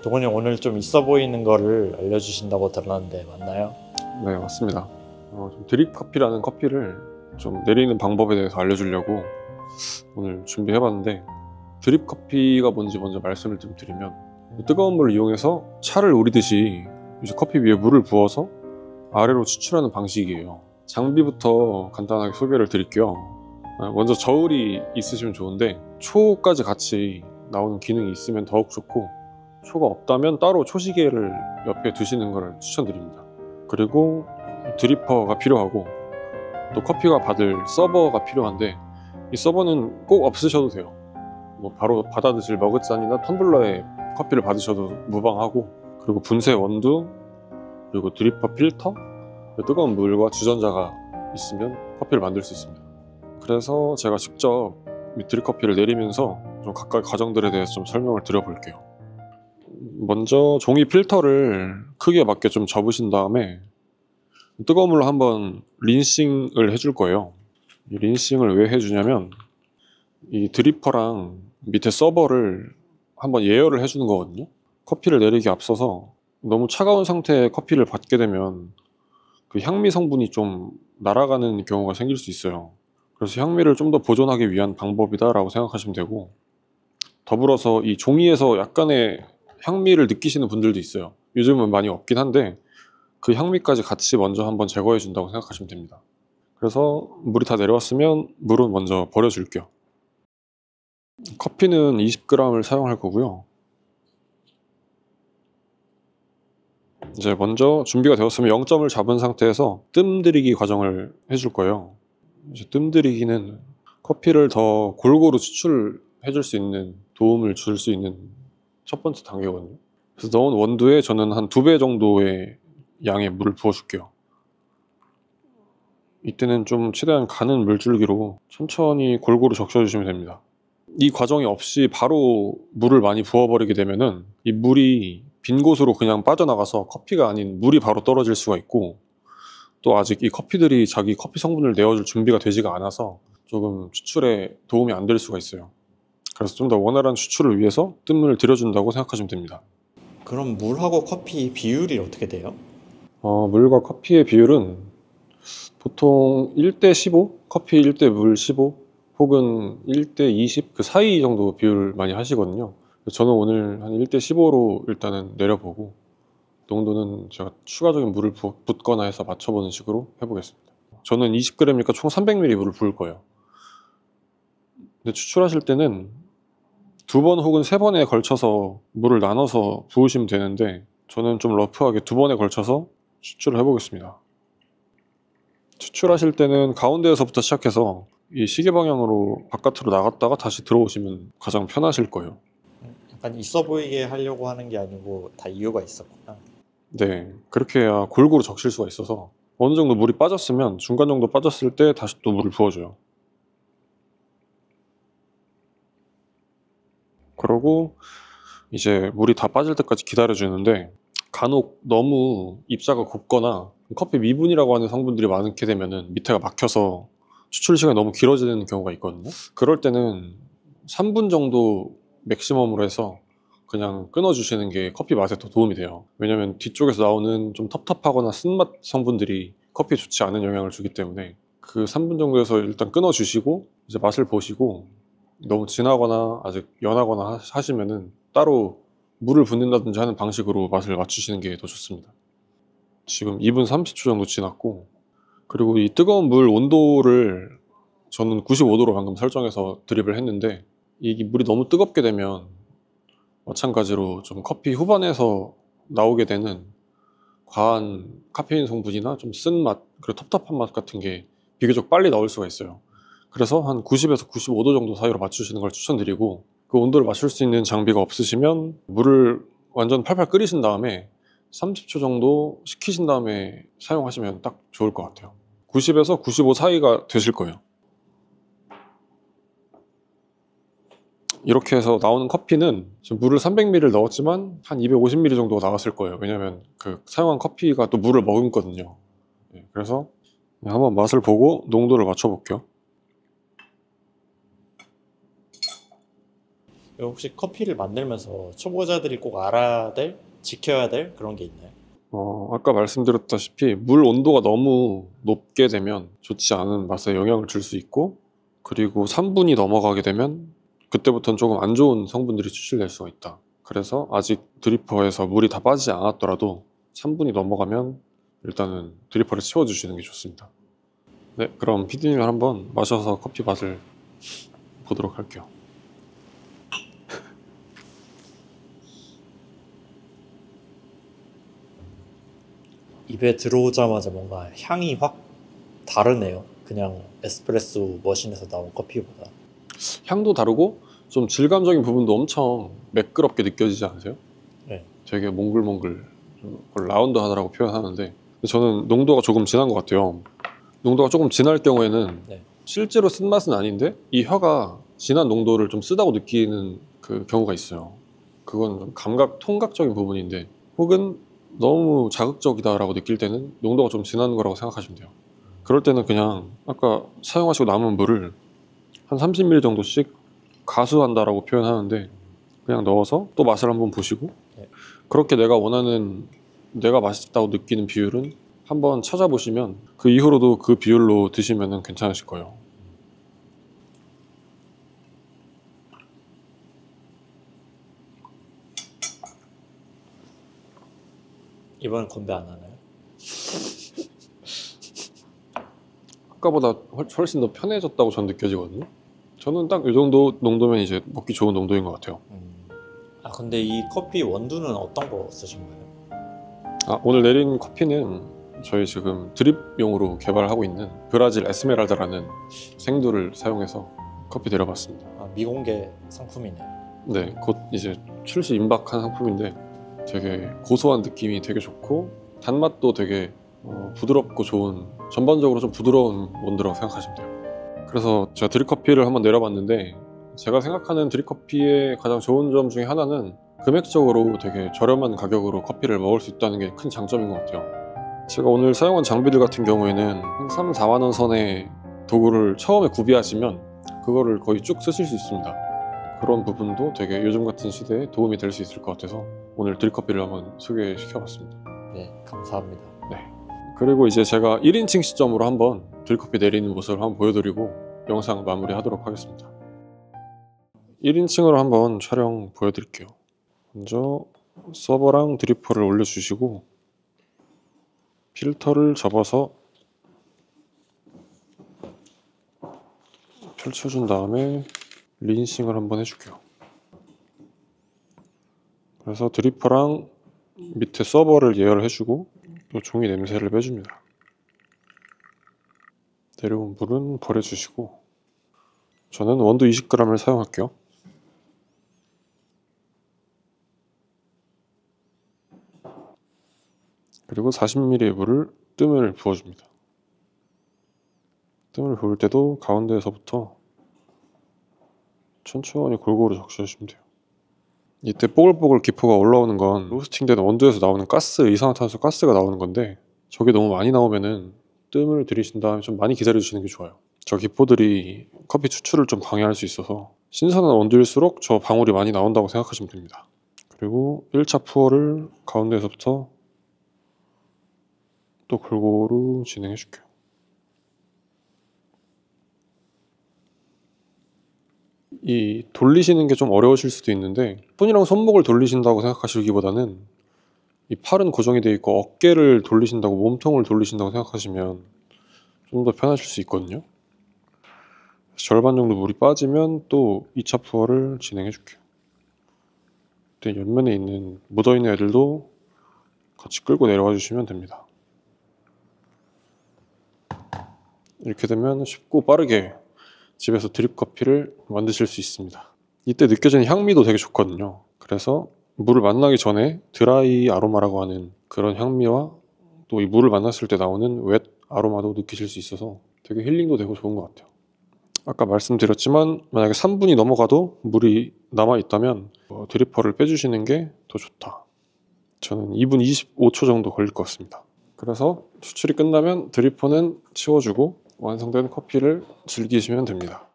동훈이 오늘 좀 있어 보이는 거를 알려주신다고 들었는데 맞나요? 네, 맞습니다. 좀 드립 커피라는 커피를 좀 내리는 방법에 대해서 알려주려고 오늘 준비해봤는데, 드립 커피가 뭔지 먼저 말씀을 좀 드리면, 뜨거운 물을 이용해서 차를 우리듯이 이제 커피 위에 물을 부어서 아래로 추출하는 방식이에요. 장비부터 간단하게 소개를 드릴게요. 먼저 저울이 있으시면 좋은데, 초까지 같이 나오는 기능이 있으면 더욱 좋고, 초가 없다면 따로 초시계를 옆에 두시는 것을 추천드립니다. 그리고 드리퍼가 필요하고, 또 커피가 받을 서버가 필요한데, 이 서버는 꼭 없으셔도 돼요. 뭐 바로 받아 드실 머그잔이나 텀블러에 커피를 받으셔도 무방하고, 그리고 분쇄 원두, 그리고 드리퍼 필터, 뜨거운 물과 주전자가 있으면 커피를 만들 수 있습니다. 그래서 제가 직접 드립 커피를 내리면서 좀 각각 과정들에 대해서 좀 설명을 드려볼게요. 먼저 종이 필터를 크기에 맞게 좀 접으신 다음에 뜨거운 물로 한번 린싱을 해줄 거예요. 이 린싱을 왜 해주냐면, 이 드리퍼랑 밑에 서버를 한번 예열을 해주는 거거든요. 커피를 내리기 앞서서 너무 차가운 상태의 커피를 받게 되면 그 향미 성분이 좀 날아가는 경우가 생길 수 있어요. 그래서 향미를 좀 더 보존하기 위한 방법이다 라고 생각하시면 되고, 더불어서 이 종이에서 약간의 향미를 느끼시는 분들도 있어요. 요즘은 많이 없긴 한데 그 향미까지 같이 먼저 한번 제거해 준다고 생각하시면 됩니다. 그래서 물이 다 내려왔으면 물은 먼저 버려줄게요. 커피는 20g을 사용할 거고요. 이제 먼저 준비가 되었으면 0점을 잡은 상태에서 뜸 들이기 과정을 해줄 거예요. 이제 뜸 들이기는 커피를 더 골고루 추출해 줄 수 있는, 도움을 줄 수 있는 첫 번째 단계거든요. 그래서 넣은 원두에 저는 한 2배 정도의 양의 물을 부어줄게요. 이때는 좀 최대한 가는 물줄기로 천천히 골고루 적셔주시면 됩니다. 이 과정이 없이 바로 물을 많이 부어버리게 되면은 이 물이 빈 곳으로 그냥 빠져나가서 커피가 아닌 물이 바로 떨어질 수가 있고, 또 아직 이 커피들이 자기 커피 성분을 내어줄 준비가 되지가 않아서 조금 추출에 도움이 안 될 수가 있어요. 그래서 좀 더 원활한 추출을 위해서 뜸을 들여준다고 생각하시면 됩니다. 그럼 물하고 커피 비율이 어떻게 돼요? 물과 커피의 비율은 보통 1대 15? 커피 1대 물 15? 혹은 1대 20? 그 사이 정도 비율 많이 하시거든요. 저는 오늘 한 1대 15로 일단은 내려보고, 농도는 제가 추가적인 물을 붓거나 해서 맞춰보는 식으로 해보겠습니다. 저는 20g이니까 총 300ml 물을 부을 거예요. 근데 추출하실 때는 2번 혹은 3번에 걸쳐서 물을 나눠서 부으시면 되는데, 저는 좀 러프하게 2번에 걸쳐서 추출을 해보겠습니다. 추출하실 때는 가운데에서부터 시작해서 이 시계 방향으로 바깥으로 나갔다가 다시 들어오시면 가장 편하실 거예요. 약간 있어 보이게 하려고 하는 게 아니고 다 이유가 있었구나. 네, 그렇게 해야 골고루 적실 수가 있어서 어느 정도 물이 빠졌으면 중간 정도 빠졌을 때 다시 또 물을 부어줘요. 그러고 이제 물이 다 빠질 때까지 기다려주는데, 간혹 너무 입자가 곱거나 커피 미분이라고 하는 성분들이 많게 되면은 밑에가 막혀서 추출 시간이 너무 길어지는 경우가 있거든요. 그럴 때는 3분 정도 맥시멈으로 해서 그냥 끊어주시는 게 커피 맛에 더 도움이 돼요. 왜냐면 뒤쪽에서 나오는 좀 텁텁하거나 쓴맛 성분들이 커피에 좋지 않은 영향을 주기 때문에 그 3분 정도에서 일단 끊어주시고 이제 맛을 보시고, 너무 진하거나 아직 연하거나 하시면은 따로 물을 붓는다든지 하는 방식으로 맛을 맞추시는 게 더 좋습니다. 지금 2분 30초 정도 지났고, 그리고 이 뜨거운 물 온도를 저는 95도로 방금 설정해서 드립을 했는데, 이 물이 너무 뜨겁게 되면 마찬가지로 좀 커피 후반에서 나오게 되는 과한 카페인 성분이나 좀 쓴맛, 그리고 텁텁한 맛 같은 게 비교적 빨리 나올 수가 있어요. 그래서 한 90에서 95도 정도 사이로 맞추시는 걸 추천드리고, 그 온도를 맞출 수 있는 장비가 없으시면 물을 완전 팔팔 끓이신 다음에 30초 정도 식히신 다음에 사용하시면 딱 좋을 것 같아요. 90에서 95 사이가 되실 거예요. 이렇게 해서 나오는 커피는 지금 물을 300ml를 넣었지만 한 250ml 정도가 나왔을 거예요. 왜냐면 그 사용한 커피가 또 물을 머금거든요. 그래서 한번 맛을 보고 농도를 맞춰 볼게요. 혹시 커피를 만들면서 초보자들이 꼭 알아야 될, 지켜야 될 그런 게 있나요? 아까 말씀드렸다시피 물 온도가 너무 높게 되면 좋지 않은 맛에 영향을 줄 수 있고, 그리고 3분이 넘어가게 되면 그때부터는 조금 안 좋은 성분들이 추출될 수가 있다. 그래서 아직 드리퍼에서 물이 다 빠지지 않았더라도 3분이 넘어가면 일단은 드리퍼를 치워주시는 게 좋습니다. 네, 그럼 피디님을 한번 마셔서 커피 맛을 보도록 할게요. 입에 들어오자마자 뭔가 향이 확 다르네요. 그냥 에스프레소 머신에서 나온 커피보다. 향도 다르고 좀 질감적인 부분도 엄청 매끄럽게 느껴지지 않으세요? 네. 되게 몽글몽글, 그걸 라운드하다라고 표현하는데, 저는 농도가 조금 진한 것 같아요. 농도가 조금 진할 경우에는 네. 실제로 쓴맛은 아닌데 이 혀가 진한 농도를 좀 쓰다고 느끼는 그 경우가 있어요. 그건 좀 감각, 통각적인 부분인데, 혹은 너무 자극적이다라고 느낄 때는 농도가 좀 진한 거라고 생각하시면 돼요. 그럴 때는 그냥 아까 사용하시고 남은 물을 한 30ml 정도씩 가수한다라고 표현하는데, 그냥 넣어서 또 맛을 한번 보시고, 네. 그렇게 내가 원하는, 내가 맛있다고 느끼는 비율은 한번 찾아보시면 그 이후로도 그 비율로 드시면 괜찮으실 거예요. 이번엔 건배 안 하나요? 아까보다 훨씬 더 편해졌다고 전 느껴지거든요. 저는 딱 이 정도 농도면 이제 먹기 좋은 농도인 것 같아요. 아 근데 이 커피 원두는 어떤 거 쓰신 거예요? 오늘 내린 커피는 저희 지금 드립용으로 개발하고 있는 브라질 에스메랄다라는 생두를 사용해서 커피 내려봤습니다. 아, 미공개 상품이네. 네, 곧 이제 출시 임박한 상품인데 되게 고소한 느낌이 되게 좋고, 단맛도 되게 부드럽고 좋은, 전반적으로 좀 부드러운 원두라고 생각하시면 돼요. 그래서 제가 드립커피를 한번 내려봤는데, 제가 생각하는 드립커피의 가장 좋은 점 중에 하나는 금액적으로 되게 저렴한 가격으로 커피를 먹을 수 있다는 게 큰 장점인 것 같아요. 제가 오늘 사용한 장비들 같은 경우에는 한 3, 4만 원 선의 도구를 처음에 구비하시면 그거를 거의 쭉 쓰실 수 있습니다. 그런 부분도 되게 요즘 같은 시대에 도움이 될 수 있을 것 같아서 오늘 드립커피를 한번 소개시켜봤습니다. 네, 감사합니다. 그리고 이제 제가 1인칭 시점으로 한번 드립커피 내리는 모습을 한번 보여드리고 영상 마무리하도록 하겠습니다. 1인칭으로 한번 촬영 보여드릴게요. 먼저 서버랑 드리퍼를 올려주시고 필터를 접어서 펼쳐준 다음에 린싱을 한번 해줄게요. 그래서 드리퍼랑 밑에 서버를 예열을 해주고 또 종이 냄새를 빼줍니다. 내려온 물은 버려주시고, 저는 원두 20g을 사용할게요. 그리고 40ml의 물을 뜸을 부어줍니다. 뜸을 부을 때도 가운데에서부터 천천히 골고루 적셔주시면 돼요. 이때 뽀글뽀글 기포가 올라오는 건 로스팅되는 원두에서 나오는 가스, 이산화탄소 가스가 나오는 건데, 저게 너무 많이 나오면은 뜸을 들이신 다음에 좀 많이 기다려주시는 게 좋아요. 저 기포들이 커피 추출을 좀 방해할 수 있어서 신선한 원두일수록 저 방울이 많이 나온다고 생각하시면 됩니다. 그리고 1차 푸어를 가운데에서부터 또 골고루 진행해 줄게요. 이 돌리시는 게 좀 어려우실 수도 있는데, 손이랑 손목을 돌리신다고 생각하시기보다는 이 팔은 고정이 되어 있고 어깨를 돌리신다고, 몸통을 돌리신다고 생각하시면 좀 더 편하실 수 있거든요. 절반 정도 물이 빠지면 또 2차 푸어를 진행해 줄게요. 그때 옆면에 있는 묻어있는 애들도 같이 끌고 내려와 주시면 됩니다. 이렇게 되면 쉽고 빠르게 집에서 드립커피를 만드실 수 있습니다. 이때 느껴지는 향미도 되게 좋거든요. 그래서 물을 만나기 전에 드라이 아로마라고 하는 그런 향미와 또 이 물을 만났을 때 나오는 웻 아로마도 느끼실 수 있어서 되게 힐링도 되고 좋은 것 같아요. 아까 말씀드렸지만 만약에 3분이 넘어가도 물이 남아있다면 드리퍼를 빼주시는 게 더 좋다. 저는 2분 25초 정도 걸릴 것 같습니다. 그래서 추출이 끝나면 드리퍼는 치워주고 완성된 커피를 즐기시면 됩니다.